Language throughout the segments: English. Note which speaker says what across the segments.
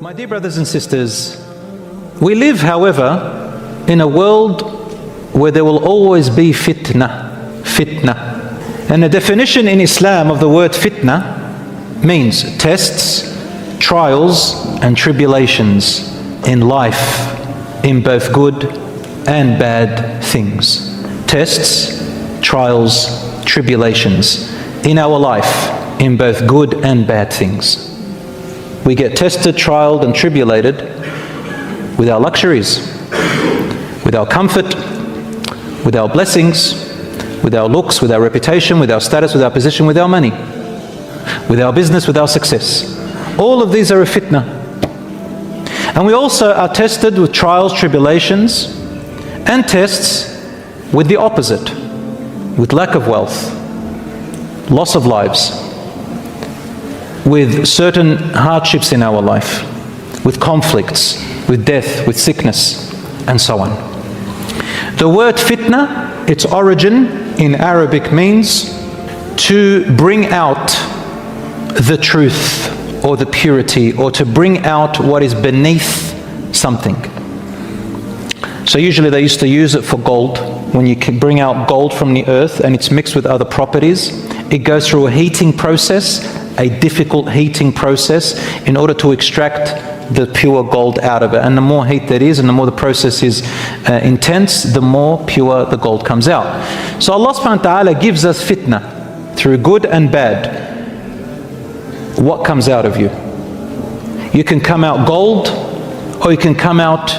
Speaker 1: My dear brothers and sisters, we live, however, in a world where there will always be fitna. And the definition in Islam of the word fitna means tests, trials and tribulations in life, in both good and bad things. Tests, trials, tribulations in our life, in both good and bad things. We get tested, trialed and tribulated with our luxuries, with our comfort, with our blessings, with our looks, with our reputation, with our status, with our position, with our money, with our business, with our success. All of these are a fitna. And we also are tested with trials, tribulations, and tests with the opposite, with lack of wealth, loss of lives, with certain hardships in our life, with conflicts, with death, with sickness, and so on. The word fitna, its origin in Arabic means to bring out the truth or the purity, or to bring out what is beneath something. So usually they used to use it for gold. When you can bring out gold from the earth and it's mixed with other properties, it goes through a heating process, a difficult heating process, in order to extract the pure gold out of it. And the more heat there is and the more the process is intense, the more pure the gold comes out. So Allah subhanahu wa ta'ala gives us fitna through good and bad. What comes out of you? You can come out gold, or you can come out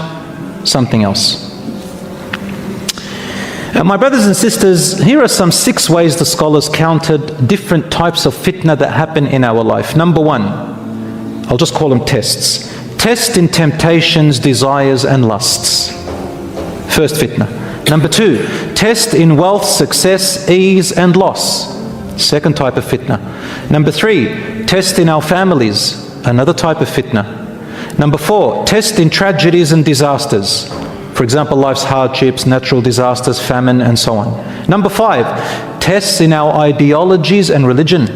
Speaker 1: something else. My brothers and sisters, here are some 6 ways the scholars counted different types of fitna that happen in our life. Number 1, I'll just call them tests. Test in temptations, desires and lusts. First fitna. Number 2, test in wealth, success, ease and loss. Second type of fitna. Number 3, test in our families. Another type of fitna. Number 4, test in tragedies and disasters. For example, life's hardships, natural disasters, famine, and so on. Number 5, tests in our ideologies and religion.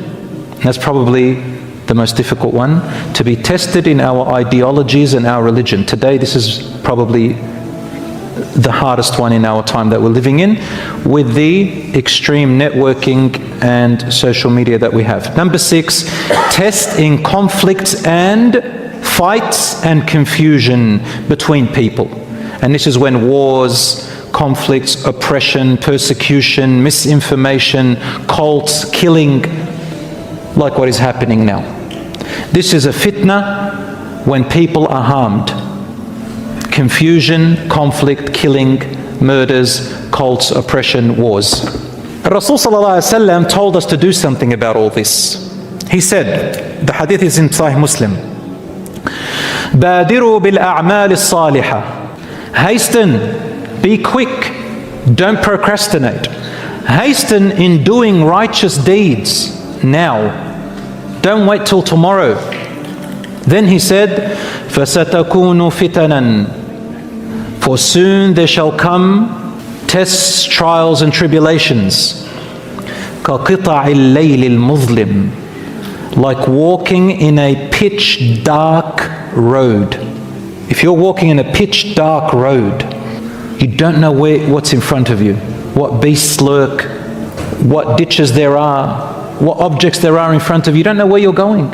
Speaker 1: That's probably the most difficult one, to be tested in our ideologies and our religion. Today, this is probably the hardest one in our time that we're living in, with the extreme networking and social media that we have. Number 6, test in conflicts and fights and confusion between people. And this is when wars, conflicts, oppression, persecution, misinformation, cults, killing, like what is happening now. This is a fitna when people are harmed. Confusion, conflict, killing, murders, cults, oppression, wars. Rasul sallallahu alaihi wasallam told us to do something about all this. He said, the hadith is in Sahih Muslim, بادروا بالأعمال الصالحة. Hasten, be quick, don't procrastinate. Hasten in doing righteous deeds now. Don't wait till tomorrow. Then he said, فَسَتَكُونُ فِتَنًا. For soon there shall come tests, trials and tribulations. كَقِطَعِ اللَّيْلِ الْمُظْلِمِ. Like walking in a pitch dark road. If you're walking in a pitch dark road, you don't know what's in front of you, what beasts lurk, what ditches there are, what objects there are in front of you. You don't know where you're going.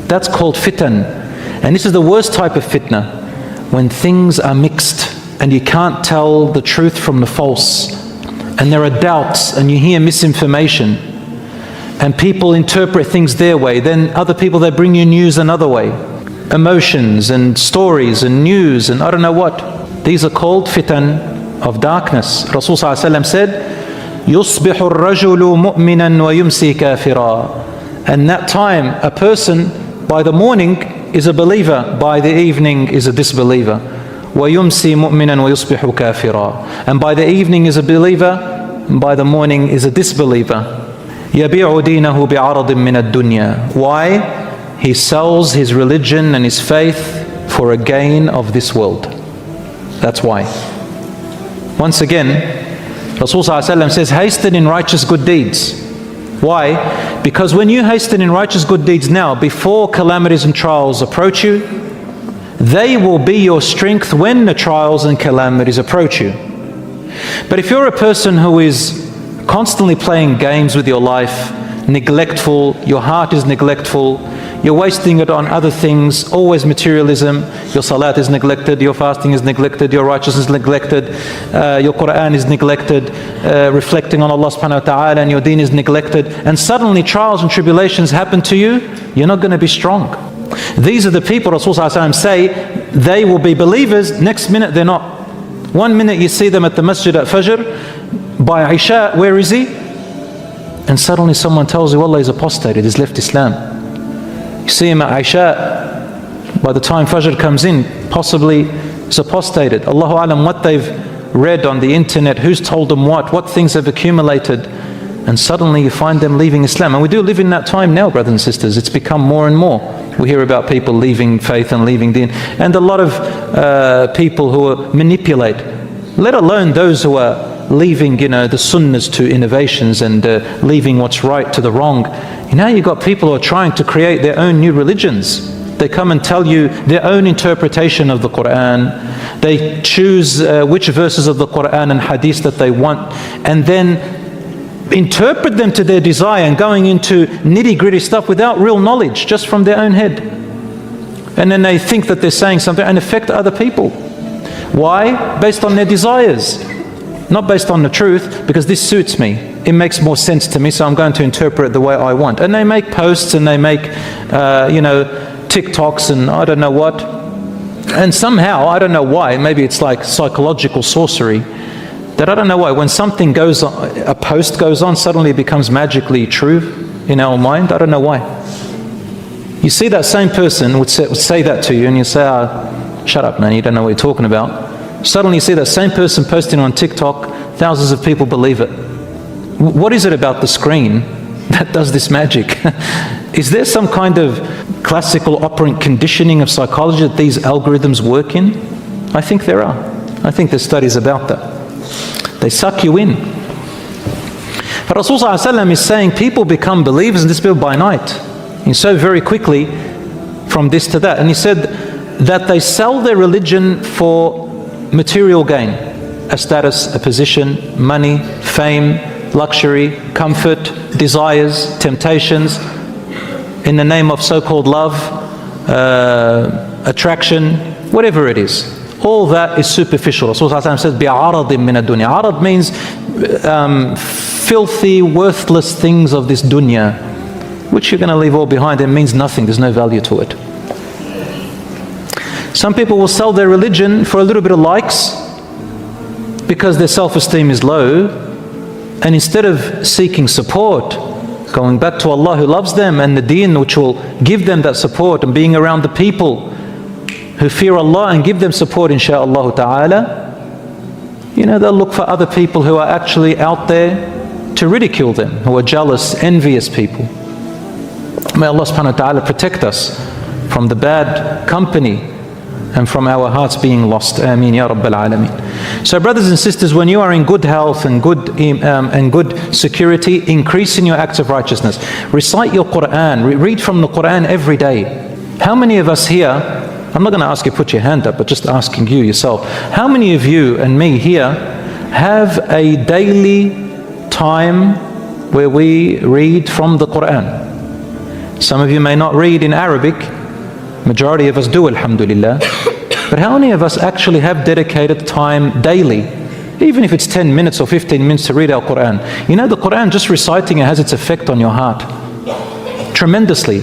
Speaker 1: That's called fitan. And this is the worst type of fitna, when things are mixed and you can't tell the truth from the false, and there are doubts and you hear misinformation and people interpret things their way. Then other people, they bring you news another way. Emotions and stories and news and I don't know what. These are called fitan of darkness. Rasul sallallahu alaihi wasallam said, يُصْبِحُ الرَّجُلُ مُؤْمِنًا وَيُمْسِي كَافِرًا. And that time, a person by the morning is a believer, by the evening is a disbeliever. وَيُمْسِي مُؤْمِنًا وَيُصْبِحُ كَافِرًا. And by the evening is a believer, and by the morning is a disbeliever. يَبِيعُ دِينَهُ بِعَرَضٍ مِّنَ الدُّنْيَا. Why? He sells his religion and his faith for a gain of this world. That's why. Once again, Rasul sallallahu alaihi wasallam says, hasten in righteous good deeds. Why? Because when you hasten in righteous good deeds now, before calamities and trials approach you, They will be your strength when the trials and calamities approach you. But if you're a person who is constantly playing games with your life, neglectful, your heart is neglectful, you're wasting it on other things, always materialism, your salat is neglected, your fasting is neglected, your righteousness is neglected, your Quran is neglected, reflecting on Allah subhanahu wa ta'ala, and your deen is neglected, and suddenly trials and tribulations happen to you, you're not going to be strong. These are the people Rasul sallallahu alaihi wasallam say they will be believers, next minute they're not. One minute you see them at the masjid at Fajr, by Isha, where is he? And suddenly someone tells you, Allah, he's apostated, he's left Islam. You see him at Isha, by the time Fajr comes in, possibly he's apostated. Allahu Alam, what they've read on the internet, who's told them what things have accumulated, and suddenly you find them leaving Islam. And we do live in that time now, brothers and sisters. It's become more and more. We hear about people leaving faith and leaving deen, and a lot of people who manipulate, let alone those who are leaving, the sunnahs to innovations and leaving what's right to the wrong. Now you've got people who are trying to create their own new religions. They come and tell you their own interpretation of the Quran. They choose which verses of the Quran and hadith that they want, and then interpret them to their desire, and going into nitty-gritty stuff without real knowledge, just from their own head. And then they think that they're saying something and affect other people. Why? Based on their desires, not based on the truth, because this suits me. It makes more sense to me, so I'm going to interpret it the way I want. And they make posts and they make, TikToks and I don't know what. And somehow, I don't know why, maybe it's like psychological sorcery, that I don't know why, when something goes on, a post goes on, suddenly it becomes magically true in our mind. I don't know why. You see that same person would say that to you, and you say, shut up man, you don't know what you're talking about. Suddenly you see that same person posting on TikTok, thousands of people believe it. What is it about the screen that does this magic? Is there some kind of classical operant conditioning of psychology that these algorithms work in? I think there are. I think there's studies about that. They suck you in. But Rasul sallallahu alaihi wasallam is saying people become believers in this build by night. And so very quickly from this to that. And he said that they sell their religion for material gain, a status, a position, money, fame, luxury, comfort, desires, temptations, in the name of so-called love, attraction, whatever it is. All that is superficial. Rasulullah says, بِعَرَضٍ مِّنَ الدُّنْيَا. Arad means filthy, worthless things of this dunya, which you're going to leave all behind. It means nothing. There's no value to it. Some people will sell their religion for a little bit of likes because their self-esteem is low, and instead of seeking support, going back to Allah who loves them and the deen which will give them that support, and being around the people who fear Allah and give them support insha'Allah ta'ala, they'll look for other people who are actually out there to ridicule them, who are jealous, envious people. May Allah subhanahu wa ta'ala protect us from the bad company and from our hearts being lost. Ameen ya Rabbil Alameen. So brothers and sisters, when you are in good health and good security, increase in your acts of righteousness. Recite your Quran, read from the Quran every day. How many of us here, I'm not going to ask you to put your hand up, but just asking you yourself, how many of you and me here have a daily time where we read from the Quran? Some of you may not read in Arabic, majority of us do, alhamdulillah. But how many of us actually have dedicated time daily, even if it's 10 minutes or 15 minutes to read our Quran? The Quran, just reciting it has its effect on your heart tremendously.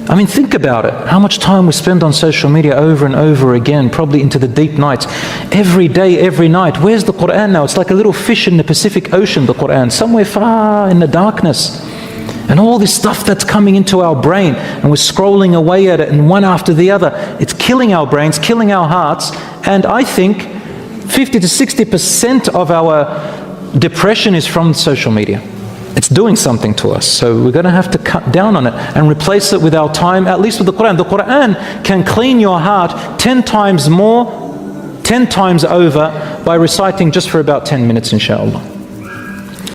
Speaker 1: I mean, think about it. How much time we spend on social media over and over again, probably into the deep nights. Every day, every night. Where's the Quran now? It's like a little fish in the Pacific Ocean, the Quran, somewhere far in the darkness. And all this stuff that's coming into our brain, and we're scrolling away at it, and one after the other. It's killing our brains, killing our hearts. And I think 50 to 60% of our depression is from social media. It's doing something to us. So we're going to have to cut down on it and replace it with our time, at least with the Quran. The Quran can clean your heart 10 times more, 10 times over, by reciting just for about 10 minutes, inshallah.